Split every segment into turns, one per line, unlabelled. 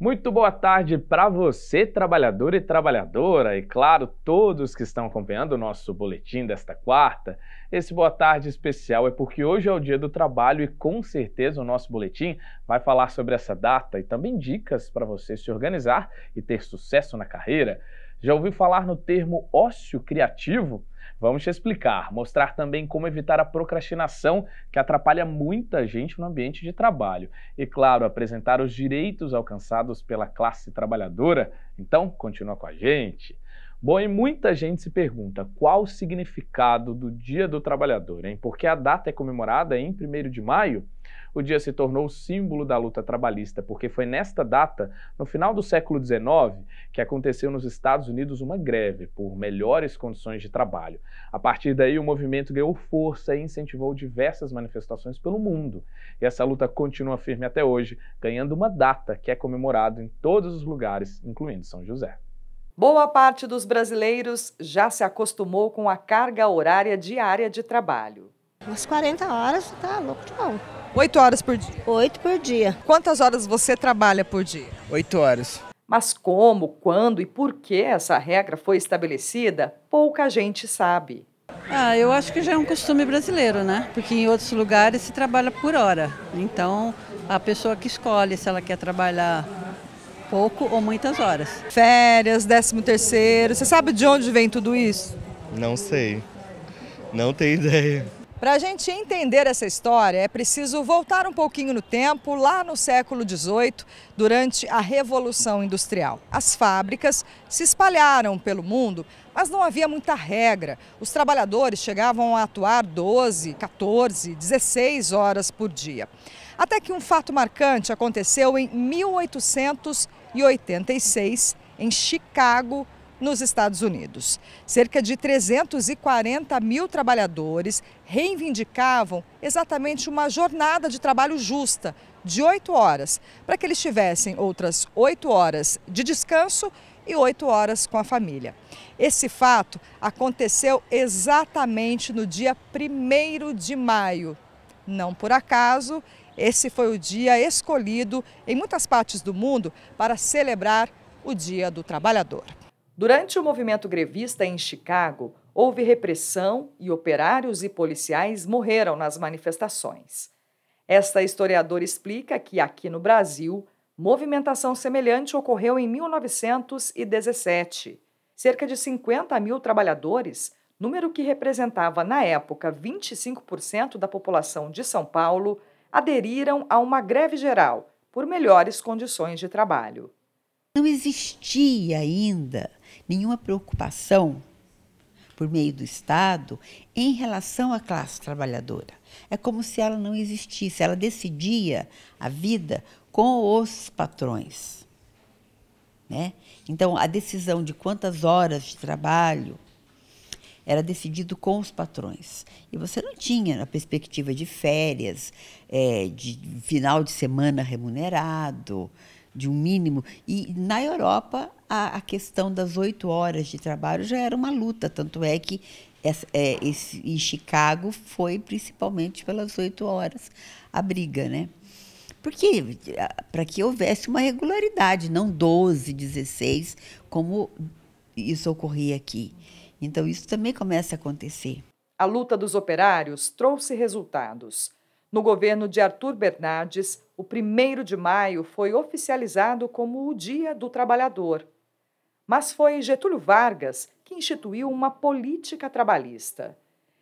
Muito boa tarde para você, trabalhador e trabalhadora, e claro, todos que estão acompanhando o nosso boletim desta quarta. Esse boa tarde especial é porque hoje é o Dia do Trabalho e com certeza o nosso boletim vai falar sobre essa data e também dicas para você se organizar e ter sucesso na carreira. Já ouviu falar no termo ócio criativo? Vamos te explicar, mostrar também como evitar a procrastinação que atrapalha muita gente no ambiente de trabalho. E, claro, apresentar os direitos alcançados pela classe trabalhadora. Então, continua com a gente. Bom, e muita gente se pergunta qual o significado do Dia do Trabalhador, hein? Porque a data é comemorada em 1º de maio. O dia se tornou símbolo da luta trabalhista, porque foi nesta data, no final do século XIX, que aconteceu nos Estados Unidos uma greve por melhores condições de trabalho. A partir daí, o movimento ganhou força e incentivou diversas manifestações pelo mundo. E essa luta continua firme até hoje, ganhando uma data que é comemorada em todos os lugares, incluindo São José.
Boa parte dos brasileiros já se acostumou com a carga horária diária de trabalho.
Umas 40 horas, tá louco de bom.
8 horas por dia.
8 por dia.
Quantas horas você trabalha por dia?
8 horas.
Mas como, quando e por que essa regra foi estabelecida, pouca gente sabe.
Eu acho que já é um costume brasileiro, né? Porque em outros lugares se trabalha por hora. Então, a pessoa que escolhe se ela quer trabalhar pouco ou muitas horas.
Férias, 13º, você sabe de onde vem tudo isso?
Não sei. Não tenho ideia.
Para a gente entender essa história, é preciso voltar um pouquinho no tempo, lá no século XVIII, durante a Revolução Industrial. As fábricas se espalharam pelo mundo, mas não havia muita regra. Os trabalhadores chegavam a atuar 12, 14, 16 horas por dia. Até que um fato marcante aconteceu em 1886, em Chicago, nos Estados Unidos. Cerca de 340 mil trabalhadores reivindicavam exatamente uma jornada de trabalho justa, de 8 horas, para que eles tivessem outras 8 horas de descanso e 8 horas com a família. Esse fato aconteceu exatamente no dia 1º de maio. Não por acaso, esse foi o dia escolhido em muitas partes do mundo para celebrar o Dia do Trabalhador.
Durante o movimento grevista em Chicago, houve repressão e operários e policiais morreram nas manifestações. Esta historiadora explica que aqui no Brasil, movimentação semelhante ocorreu em 1917. Cerca de 50 mil trabalhadores, número que representava na época 25% da população de São Paulo, aderiram a uma greve geral por melhores condições de trabalho.
Não existia ainda nenhuma preocupação por meio do Estado em relação à classe trabalhadora. É como se ela não existisse, ela decidia a vida com os patrões, né? Então, a decisão de quantas horas de trabalho era decidido com os patrões. E você não tinha a perspectiva de férias, de final de semana remunerado, de um mínimo. E na Europa, a questão das 8 horas de trabalho já era uma luta, tanto é que em Chicago foi principalmente pelas 8 horas a briga, né? Porque para que houvesse uma regularidade, não 12, 16, como isso ocorria aqui. Então, isso também começa a acontecer.
A luta dos operários trouxe resultados. No governo de Arthur Bernardes, o 1º de maio foi oficializado como o Dia do Trabalhador. Mas foi Getúlio Vargas que instituiu uma política trabalhista.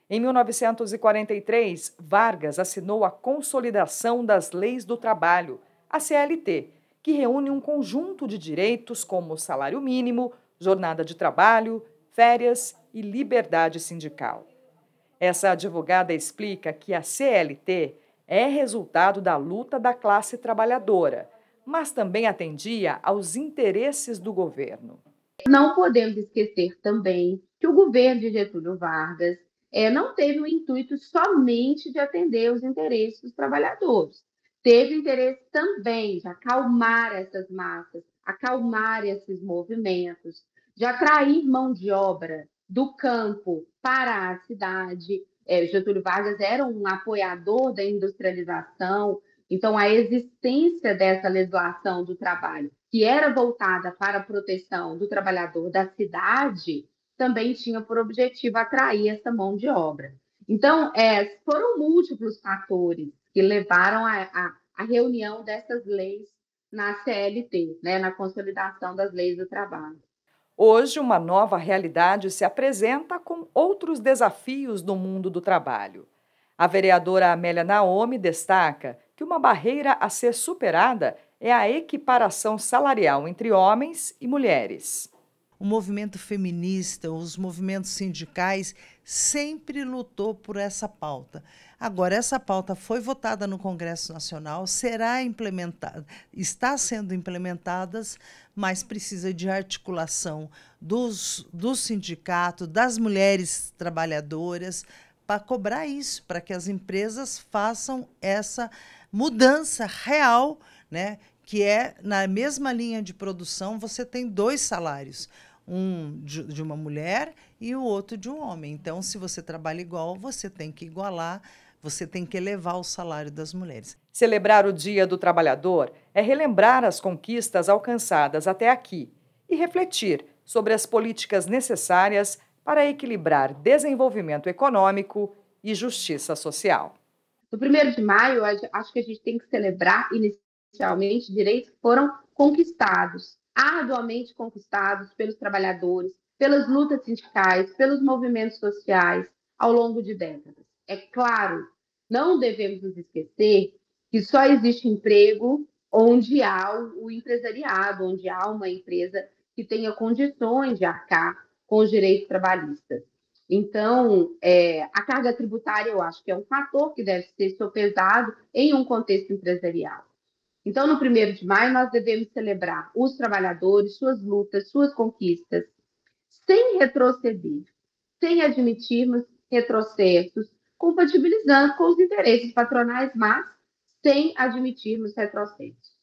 Em 1943, Vargas assinou a Consolidação das Leis do Trabalho, a CLT, que reúne um conjunto de direitos como salário mínimo, jornada de trabalho, férias e liberdade sindical. Essa advogada explica que a CLT é resultado da luta da classe trabalhadora, mas também atendia aos interesses do governo.
Não podemos esquecer também que o governo de Getúlio Vargas não teve o intuito somente de atender os interesses dos trabalhadores. Teve interesse também de acalmar essas massas, acalmar esses movimentos, de atrair mão de obra do campo para a cidade. Getúlio Vargas era um apoiador da industrialização, então a existência dessa legislação do trabalho que era voltada para a proteção do trabalhador da cidade, também tinha por objetivo atrair essa mão de obra. Então, foram múltiplos fatores que levaram à reunião dessas leis na CLT, né, na consolidação das leis do trabalho.
Hoje, uma nova realidade se apresenta com outros desafios no mundo do trabalho. A vereadora Amélia Naomi destaca que uma barreira a ser superada é a equiparação salarial entre homens e mulheres.
O movimento feminista, os movimentos sindicais sempre lutou por essa pauta. Agora, essa pauta foi votada no Congresso Nacional, será implementada, está sendo implementada, mas precisa de articulação do sindicato, das mulheres trabalhadoras, para cobrar isso, para que as empresas façam essa mudança real, né? Que é, na mesma linha de produção, você tem 2 salários, um de uma mulher e o outro de um homem. Então, se você trabalha igual, você tem que igualar, você tem que elevar o salário das mulheres.
Celebrar o Dia do Trabalhador é relembrar as conquistas alcançadas até aqui e refletir sobre as políticas necessárias para equilibrar desenvolvimento econômico e justiça social.
No 1º de maio, acho que a gente tem que celebrar inicialmente direitos que foram conquistados, arduamente conquistados pelos trabalhadores, pelas lutas sindicais, pelos movimentos sociais ao longo de décadas. É claro, não devemos nos esquecer que só existe emprego onde há o empresariado, onde há uma empresa que tenha condições de arcar com os direitos trabalhistas. Então, a carga tributária, eu acho que é um fator que deve ser sopesado em um contexto empresarial. Então, no 1º de maio, nós devemos celebrar os trabalhadores, suas lutas, suas conquistas, sem retroceder, sem admitirmos retrocessos, compatibilizando com os interesses patronais, mas sem admitirmos retrocessos.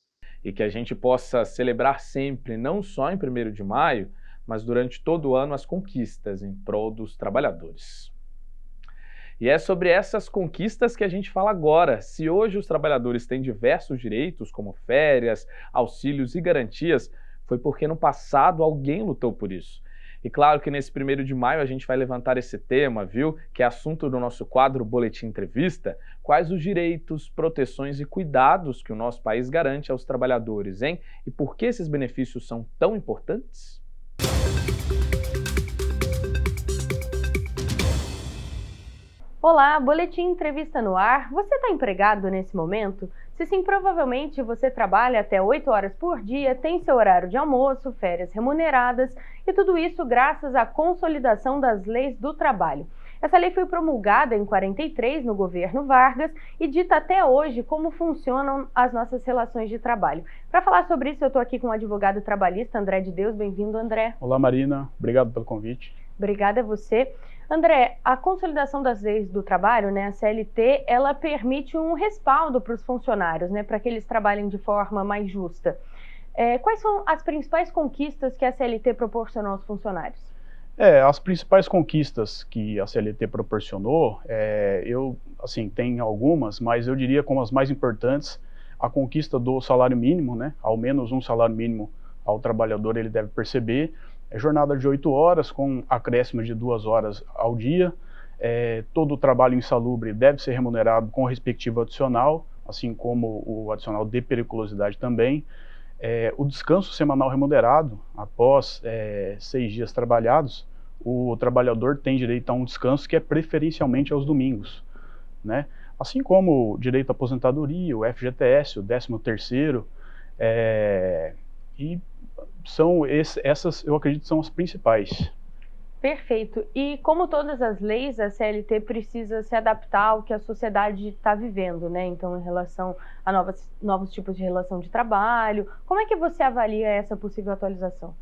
E que a gente possa celebrar sempre, não só em 1º de maio, mas durante todo o ano, as conquistas em prol dos trabalhadores. E é sobre essas conquistas que a gente fala agora. Se hoje os trabalhadores têm diversos direitos, como férias, auxílios e garantias, foi porque no passado alguém lutou por isso. E claro que nesse 1º de maio a gente vai levantar esse tema, viu? Que é assunto do nosso quadro Boletim Entrevista. Quais os direitos, proteções e cuidados que o nosso país garante aos trabalhadores, hein? E por que esses benefícios são tão importantes?
Olá, Boletim Entrevista no ar. Você está empregado nesse momento? Se sim, provavelmente você trabalha até 8 horas por dia, tem seu horário de almoço, férias remuneradas e tudo isso graças à consolidação das leis do trabalho. Essa lei foi promulgada em 43 no governo Vargas e dita até hoje como funcionam as nossas relações de trabalho. Para falar sobre isso, eu estou aqui com o advogado trabalhista André de Deus. Bem-vindo, André.
Olá, Marina. Obrigado pelo convite.
Obrigada a você. André, a consolidação das leis do trabalho, né, a CLT, ela permite um respaldo para os funcionários, né, para que eles trabalhem de forma mais justa. Quais são as principais conquistas que a CLT proporcionou aos funcionários?
As principais conquistas que a CLT proporcionou, tem algumas, mas eu diria como as mais importantes, a conquista do salário mínimo, né, ao menos um salário mínimo ao trabalhador ele deve perceber, jornada de 8 horas com acréscimo de 2 horas ao dia, todo o trabalho insalubre deve ser remunerado com o respectivo adicional, assim como o adicional de periculosidade também, o descanso semanal remunerado, após 6 dias trabalhados, o trabalhador tem direito a um descanso que é preferencialmente aos domingos, né? Assim como o direito à aposentadoria, o FGTS, o 13º, e essas, eu acredito, são as principais.
Perfeito. E como todas as leis, a CLT precisa se adaptar ao que a sociedade está vivendo, né? Então, em relação a novos tipos de relação de trabalho, como é que você avalia essa possível atualização?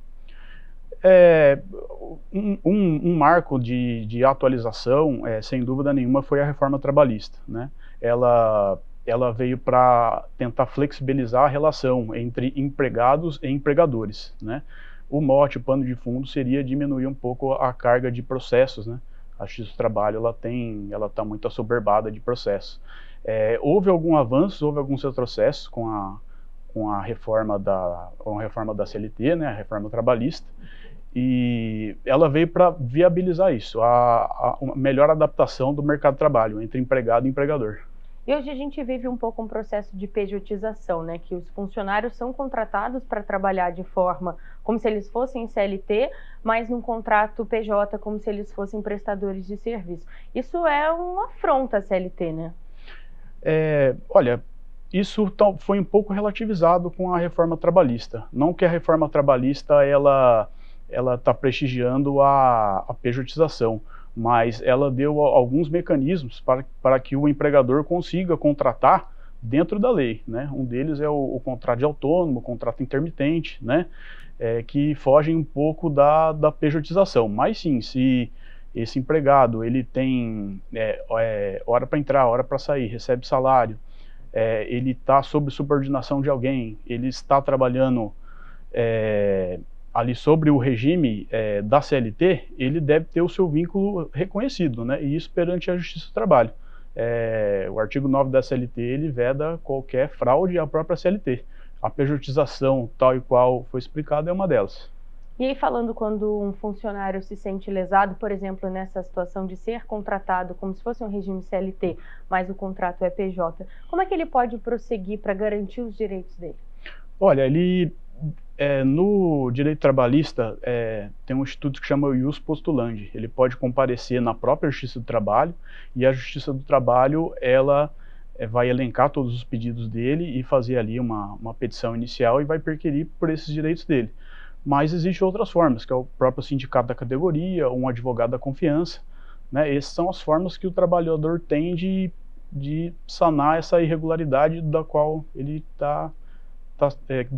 Um marco de atualização, sem dúvida nenhuma, foi a reforma trabalhista, né? Ela veio para tentar flexibilizar a relação entre empregados e empregadores, né? O mote, o pano de fundo seria diminuir um pouco a carga de processos, né? A Justiça do Trabalho ela está muito assoberbada de processos. Houve algum avanço, houve alguns retrocessos com com a reforma da CLT, né, a reforma trabalhista, e ela veio para viabilizar isso, uma melhor adaptação do mercado de trabalho entre empregado e empregador.
E hoje a gente vive um pouco um processo de pejotização, né? Que os funcionários são contratados para trabalhar de forma como se eles fossem CLT, mas num contrato PJ como se eles fossem prestadores de serviço. Isso é uma afronta à CLT, né?
Olha, isso foi um pouco relativizado com a reforma trabalhista. Não que a reforma trabalhista ela está prestigiando a pejotização, mas ela deu alguns mecanismos para que o empregador consiga contratar dentro da lei, né? Um deles é o contrato de autônomo, o contrato intermitente, né? Que fogem um pouco da pejotização. Mas sim, se esse empregado ele tem hora para entrar, hora para sair, recebe salário, ele está sob subordinação de alguém, ele está trabalhando ali sobre o regime da CLT, ele deve ter o seu vínculo reconhecido, né? E isso perante a Justiça do Trabalho. O artigo 9 da CLT, ele veda qualquer fraude à própria CLT. A pejotização, tal e qual foi explicado, é uma delas.
E aí, falando quando um funcionário se sente lesado, por exemplo, nessa situação de ser contratado como se fosse um regime CLT, mas o contrato é PJ, como é que ele pode prosseguir para garantir os direitos dele? Olha,
no direito trabalhista, tem um instituto que chama ius postulandi. Ele pode comparecer na própria Justiça do Trabalho, e a Justiça do Trabalho, ela vai elencar todos os pedidos dele e fazer ali uma petição inicial e vai perquirir por esses direitos dele. Mas existem outras formas, que é o próprio sindicato da categoria, um advogado da confiança, né? Essas são as formas que o trabalhador tem de sanar essa irregularidade da qual ele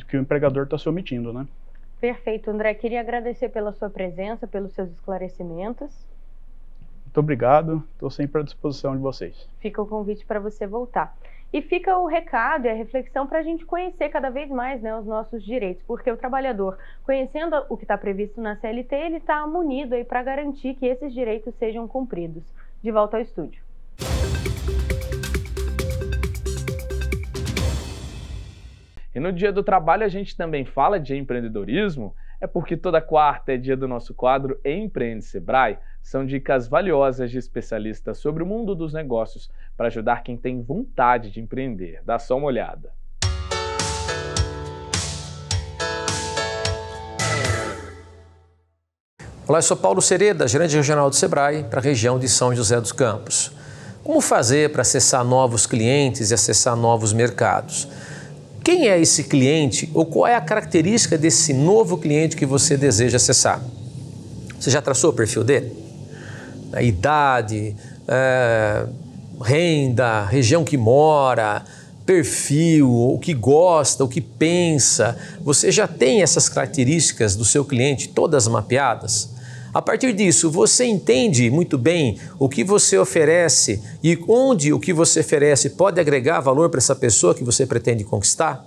que o empregador está se omitindo, né?
Perfeito, André. Queria agradecer pela sua presença, pelos seus esclarecimentos.
Muito obrigado, estou sempre à disposição de vocês.
Fica o convite para você voltar. E fica o recado e a reflexão para a gente conhecer cada vez mais, né, os nossos direitos, porque o trabalhador, conhecendo o que está previsto na CLT, ele está munido aí para garantir que esses direitos sejam cumpridos. De volta ao estúdio.
E no Dia do Trabalho a gente também fala de empreendedorismo, porque toda quarta é dia do nosso quadro Empreende Sebrae. São dicas valiosas de especialistas sobre o mundo dos negócios para ajudar quem tem vontade de empreender. Dá só uma olhada.
Olá, eu sou Paulo Sereda, gerente regional do Sebrae para a região de São José dos Campos. Como fazer para acessar novos clientes e acessar novos mercados? Quem é esse cliente ou qual é a característica desse novo cliente que você deseja acessar? Você já traçou o perfil dele? A idade, renda, região que mora, perfil, o que gosta, o que pensa. Você já tem essas características do seu cliente todas mapeadas? A partir disso, você entende muito bem o que você oferece e onde o que você oferece pode agregar valor para essa pessoa que você pretende conquistar?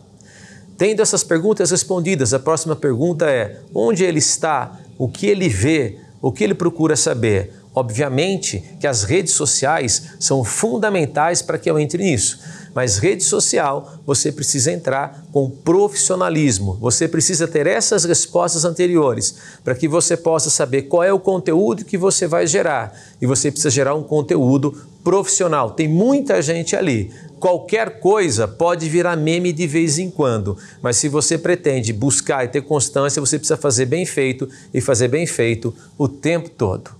Tendo essas perguntas respondidas, a próxima pergunta é: onde ele está? O que ele vê? O que ele procura saber? Obviamente que as redes sociais são fundamentais para que eu entre nisso, mas rede social você precisa entrar com profissionalismo, você precisa ter essas respostas anteriores para que você possa saber qual é o conteúdo que você vai gerar e você precisa gerar um conteúdo profissional. Tem muita gente ali, qualquer coisa pode virar meme de vez em quando, mas se você pretende buscar e ter constância, você precisa fazer bem feito e fazer bem feito o tempo todo.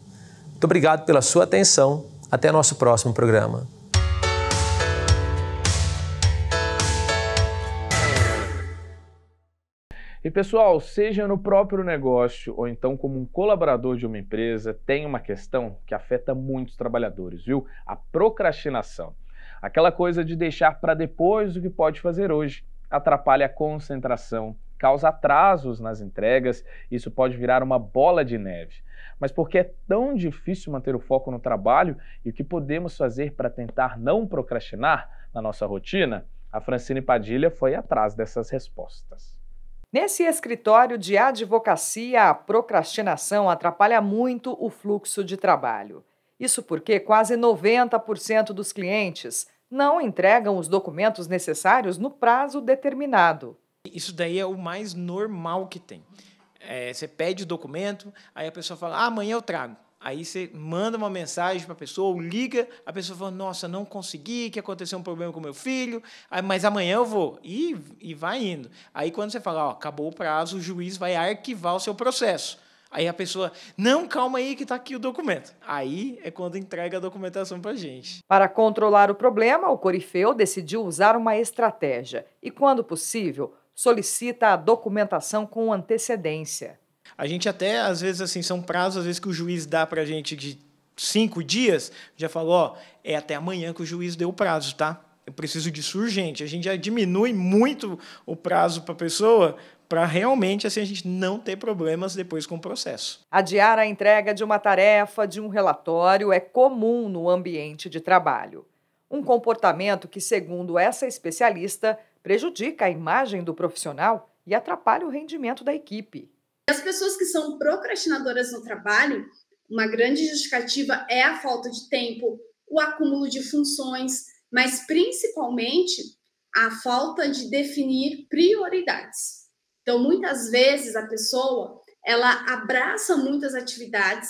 Muito obrigado pela sua atenção. Até nosso próximo programa.
E pessoal, seja no próprio negócio ou então como um colaborador de uma empresa, tem uma questão que afeta muitos trabalhadores, viu? A procrastinação. Aquela coisa de deixar para depois o que pode fazer hoje. Atrapalha a concentração, causa atrasos nas entregas, isso pode virar uma bola de neve. Mas por que é tão difícil manter o foco no trabalho e o que podemos fazer para tentar não procrastinar na nossa rotina? A Francine Padilha foi atrás dessas respostas.
Nesse escritório de advocacia, a procrastinação atrapalha muito o fluxo de trabalho. Isso porque quase 90% dos clientes não entregam os documentos necessários no prazo determinado.
Isso daí é o mais normal que tem. Você pede o documento, aí a pessoa fala, amanhã eu trago. Aí você manda uma mensagem para a pessoa, ou liga, a pessoa fala, nossa, não consegui, que aconteceu um problema com meu filho, mas amanhã eu vou. E vai indo. Aí quando você fala, acabou o prazo, o juiz vai arquivar o seu processo. Aí a pessoa, não, calma aí que está aqui o documento. Aí é quando entrega a documentação para a gente.
Para controlar o problema, o Corifeu decidiu usar uma estratégia e, quando possível, solicita a documentação com antecedência.
A gente até, às vezes, assim, são prazos, às vezes, que o juiz dá para a gente de 5 dias, já falou, é até amanhã que o juiz deu o prazo, tá? Eu preciso disso urgente. A gente já diminui muito o prazo para a pessoa, para realmente assim, a gente não ter problemas depois com o processo.
Adiar a entrega de uma tarefa, de um relatório, é comum no ambiente de trabalho. Um comportamento que, segundo essa especialista, prejudica a imagem do profissional e atrapalha o rendimento da equipe.
As pessoas que são procrastinadoras no trabalho, uma grande justificativa é a falta de tempo, o acúmulo de funções, mas principalmente a falta de definir prioridades. Então, muitas vezes a pessoa, ela abraça muitas atividades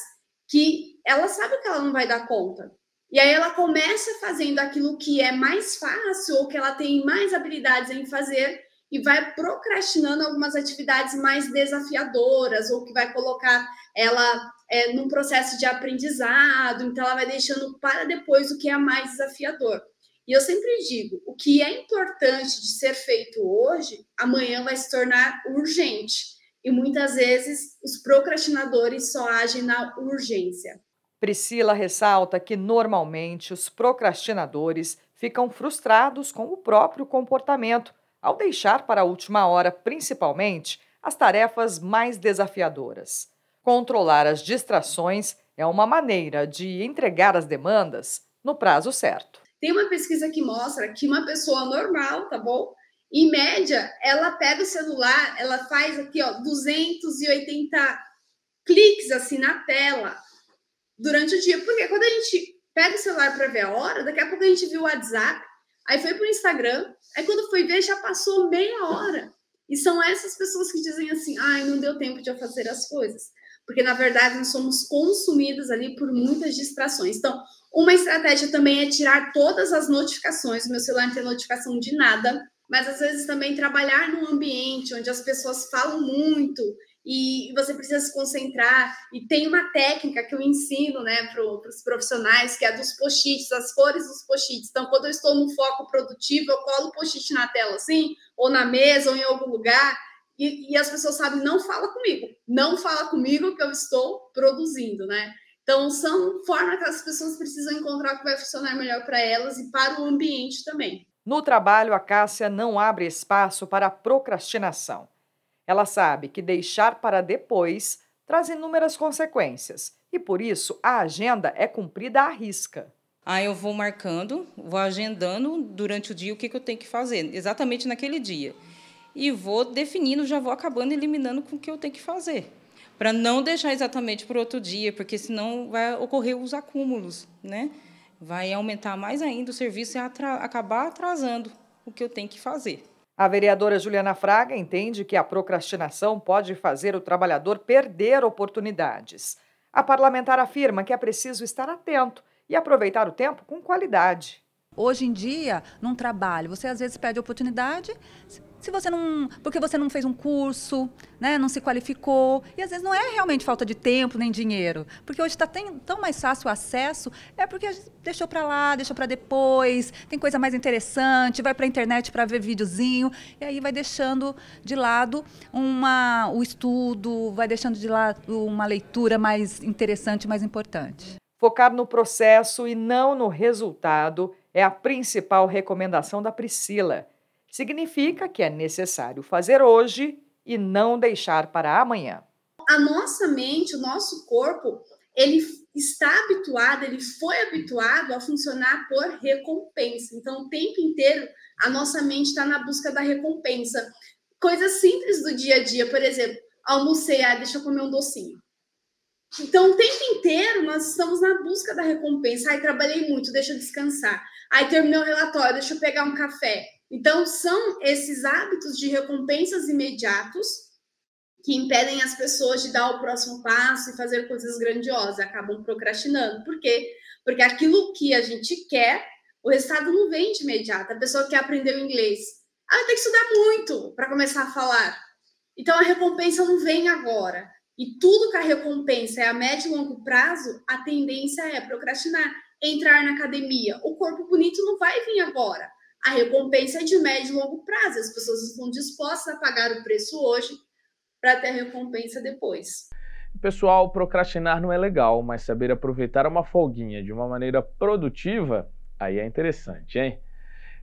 que ela sabe que ela não vai dar conta. E aí ela começa fazendo aquilo que é mais fácil ou que ela tem mais habilidades em fazer e vai procrastinando algumas atividades mais desafiadoras ou que vai colocar ela num processo de aprendizado, então ela vai deixando para depois o que é mais desafiador. E eu sempre digo, o que é importante de ser feito hoje, amanhã vai se tornar urgente. E muitas vezes os procrastinadores só agem na urgência.
Priscila ressalta que normalmente os procrastinadores ficam frustrados com o próprio comportamento, ao deixar para a última hora, principalmente, as tarefas mais desafiadoras. Controlar as distrações é uma maneira de entregar as demandas no prazo certo.
Tem uma pesquisa que mostra que uma pessoa normal, tá bom? Em média, ela pega o celular, ela faz aqui, 280 cliques assim na tela durante o dia. Porque quando a gente pega o celular para ver a hora, daqui a pouco a gente viu o WhatsApp, aí foi pro Instagram, aí quando foi ver já passou meia hora. E são essas pessoas que dizem assim, não deu tempo de eu fazer as coisas. Porque, na verdade, nós somos consumidos ali por muitas distrações. Então, uma estratégia também é tirar todas as notificações. O meu celular não tem notificação de nada, mas às vezes também trabalhar num ambiente onde as pessoas falam muito e você precisa se concentrar. E tem uma técnica que eu ensino, né, para os profissionais, que é a dos post-its, as cores dos post-its. Então, quando eu estou no foco produtivo, eu colo o post-it na tela assim, ou na mesa, ou em algum lugar, e as pessoas sabem, não fala comigo que eu estou produzindo, né? Então, são formas que as pessoas precisam encontrar que vai funcionar melhor para elas e para o ambiente também.
No trabalho, a Cássia não abre espaço para a procrastinação. Ela sabe que deixar para depois traz inúmeras consequências e, por isso, a agenda é cumprida à risca.
Eu vou marcando, vou agendando durante o dia o que eu tenho que fazer, exatamente naquele dia. E vou definindo, já vou acabando eliminando com o que eu tenho que fazer, para não deixar exatamente para outro dia, porque senão vai ocorrer os acúmulos, né? Vai aumentar mais ainda o serviço e acabar atrasando o que eu tenho que fazer.
A vereadora Juliana Fraga entende que a procrastinação pode fazer o trabalhador perder oportunidades. A parlamentar afirma que é preciso estar atento e aproveitar o tempo com qualidade.
Hoje em dia, num trabalho, você às vezes perde oportunidade porque você não fez um curso, né, não se qualificou. E às vezes não é realmente falta de tempo nem dinheiro. Porque hoje está tão mais fácil o acesso, é porque a gente deixou para lá, deixou para depois, tem coisa mais interessante, vai para a internet para ver videozinho, e aí vai deixando de lado o estudo, vai deixando de lado uma leitura mais interessante, mais importante.
Focar no processo e não no resultado é a principal recomendação da Priscila. Significa que é necessário fazer hoje e não deixar para amanhã.
A nossa mente, o nosso corpo, ele está habituado, ele foi habituado a funcionar por recompensa. Então, o tempo inteiro, a nossa mente está na busca da recompensa. Coisas simples do dia a dia, por exemplo, almocei, deixa eu comer um docinho. Então, o tempo inteiro, nós estamos na busca da recompensa. Trabalhei muito, deixa eu descansar. Terminei o relatório, deixa eu pegar um café. Então, são esses hábitos de recompensas imediatos que impedem as pessoas de dar o próximo passo e fazer coisas grandiosas, acabam procrastinando. Por quê? Porque aquilo que a gente quer, o resultado não vem de imediato. A pessoa quer aprender o inglês. Tem que estudar muito para começar a falar. Então, a recompensa não vem agora. E tudo que a recompensa é a médio e longo prazo, a tendência é procrastinar. Entrar na academia. O corpo bonito não vai vir agora. A recompensa é de médio e longo prazo. As pessoas estão dispostas a pagar o preço hoje para ter a recompensa depois.
Pessoal, procrastinar não é legal, mas saber aproveitar uma folguinha de uma maneira produtiva, aí é interessante, hein?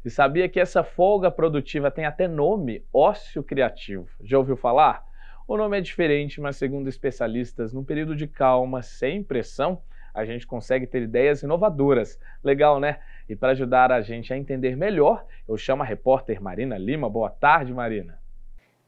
E sabia que essa folga produtiva tem até nome, ócio criativo? Já ouviu falar? O nome é diferente, mas segundo especialistas, num período de calma, sem pressão, a gente consegue ter ideias inovadoras. Legal, né? E para ajudar a gente a entender melhor, eu chamo a repórter Marina Lima. Boa tarde, Marina.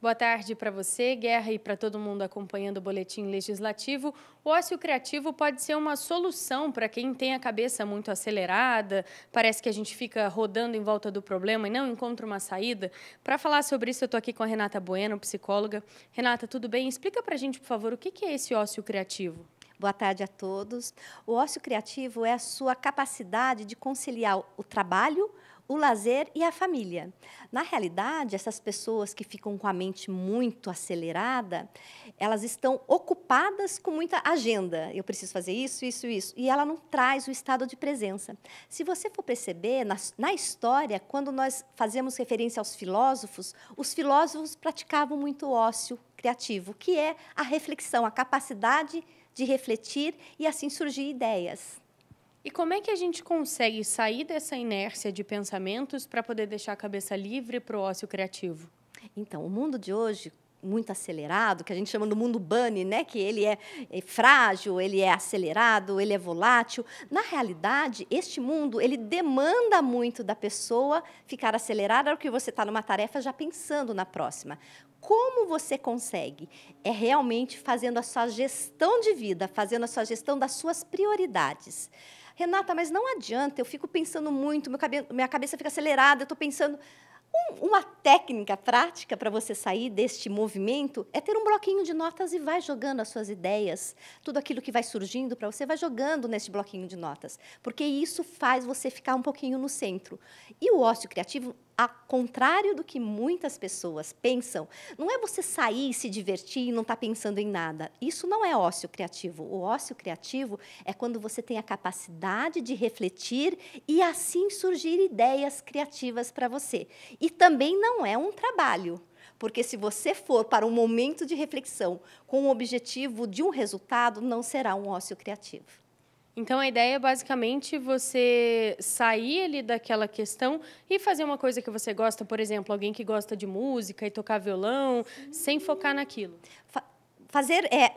Boa tarde para você, Guerra, e para todo mundo acompanhando o Boletim Legislativo. O ócio criativo pode ser uma solução para quem tem a cabeça muito acelerada, parece que a gente fica rodando em volta do problema e não encontra uma saída. Para falar sobre isso, eu estou aqui com a Renata Bueno, psicóloga. Renata, tudo bem? Explica para a gente, por favor, o que é esse ócio criativo?
Boa tarde a todos. O ócio criativo é a sua capacidade de conciliar o trabalho, o lazer e a família. Na realidade, essas pessoas que ficam com a mente muito acelerada, elas estão ocupadas com muita agenda. Eu preciso fazer isso, isso, isso. E ela não traz o estado de presença. Se você for perceber, na história, quando nós fazemos referência aos filósofos, os filósofos praticavam muito o ócio criativo, que é a reflexão, a capacidade de refletir e assim surgir ideias.
E como é que a gente consegue sair dessa inércia de pensamentos para poder deixar a cabeça livre para o ócio criativo?
Então, o mundo de hoje, muito acelerado, que a gente chama do mundo bunny, né? Que ele é frágil, ele é acelerado, ele é volátil. Na realidade, este mundo ele demanda muito da pessoa ficar acelerada porque você está numa tarefa já pensando na próxima. Como você consegue? É realmente fazendo a sua gestão de vida, fazendo a sua gestão das suas prioridades. Renata, mas não adianta, eu fico pensando muito, minha cabeça fica acelerada, eu estou pensando... Uma técnica prática para você sair deste movimento é ter um bloquinho de notas e vai jogando as suas ideias, tudo aquilo que vai surgindo para você, vai jogando nesse bloquinho de notas, porque isso faz você ficar um pouquinho no centro. E o ócio criativo, ao contrário do que muitas pessoas pensam, não é você sair, se divertir e não estar pensando em nada. Isso não é ócio criativo. O ócio criativo é quando você tem a capacidade de refletir e assim surgir ideias criativas para você. E também não é um trabalho, porque se você for para um momento de reflexão com o objetivo de um resultado, não será um ócio criativo.
Então, a ideia é basicamente você sair ali daquela questão e fazer uma coisa que você gosta, por exemplo, alguém que gosta de música e tocar violão, sem focar naquilo.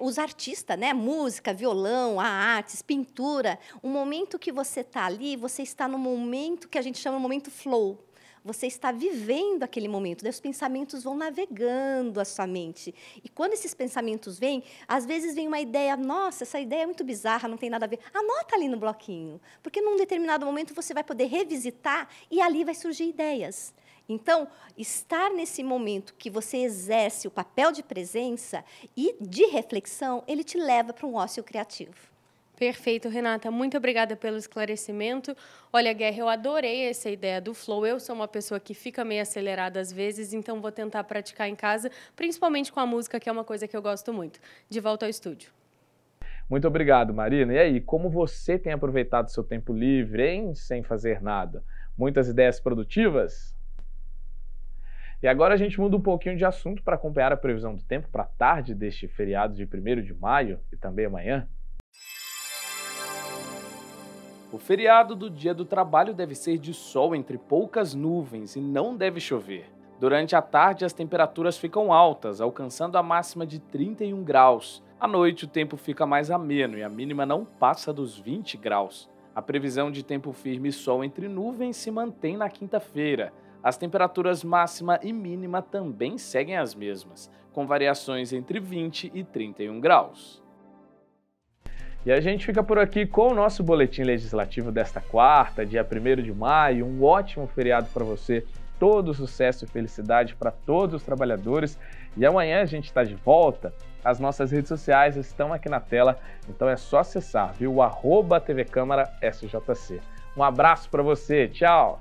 Os artistas, né? Música, violão, a artes, pintura, o momento que você está ali, você está no momento que a gente chama de momento flow. Você está vivendo aquele momento, daí os pensamentos vão navegando a sua mente. E quando esses pensamentos vêm, às vezes vem uma ideia, nossa, essa ideia é muito bizarra, não tem nada a ver. Anota ali no bloquinho, porque num determinado momento você vai poder revisitar e ali vai surgir ideias. Então, estar nesse momento que você exerce o papel de presença e de reflexão, ele te leva para um ócio criativo.
Perfeito, Renata. Muito obrigada pelo esclarecimento. Olha, Guerra, eu adorei essa ideia do flow. Eu sou uma pessoa que fica meio acelerada às vezes, então vou tentar praticar em casa, principalmente com a música, que é uma coisa que eu gosto muito. De volta ao estúdio.
Muito obrigado, Marina. E aí, como você tem aproveitado seu tempo livre, hein? Sem fazer nada? Muitas ideias produtivas? E agora a gente muda um pouquinho de assunto para acompanhar a previsão do tempo para a tarde deste feriado de 1º de maio e também amanhã. O feriado do Dia do Trabalho deve ser de sol entre poucas nuvens e não deve chover. Durante a tarde, as temperaturas ficam altas, alcançando a máxima de 31 graus. À noite, o tempo fica mais ameno e a mínima não passa dos 20 graus. A previsão de tempo firme e sol entre nuvens se mantém na quinta-feira. As temperaturas máxima e mínima também seguem as mesmas, com variações entre 20 e 31 graus. E a gente fica por aqui com o nosso boletim legislativo desta quarta, dia 1º de maio. Um ótimo feriado para você. todo sucesso e felicidade para todos os trabalhadores. E amanhã a gente está de volta. As nossas redes sociais estão aqui na tela, então é só acessar, viu? @TVCâmara SJC. Um abraço para você, tchau!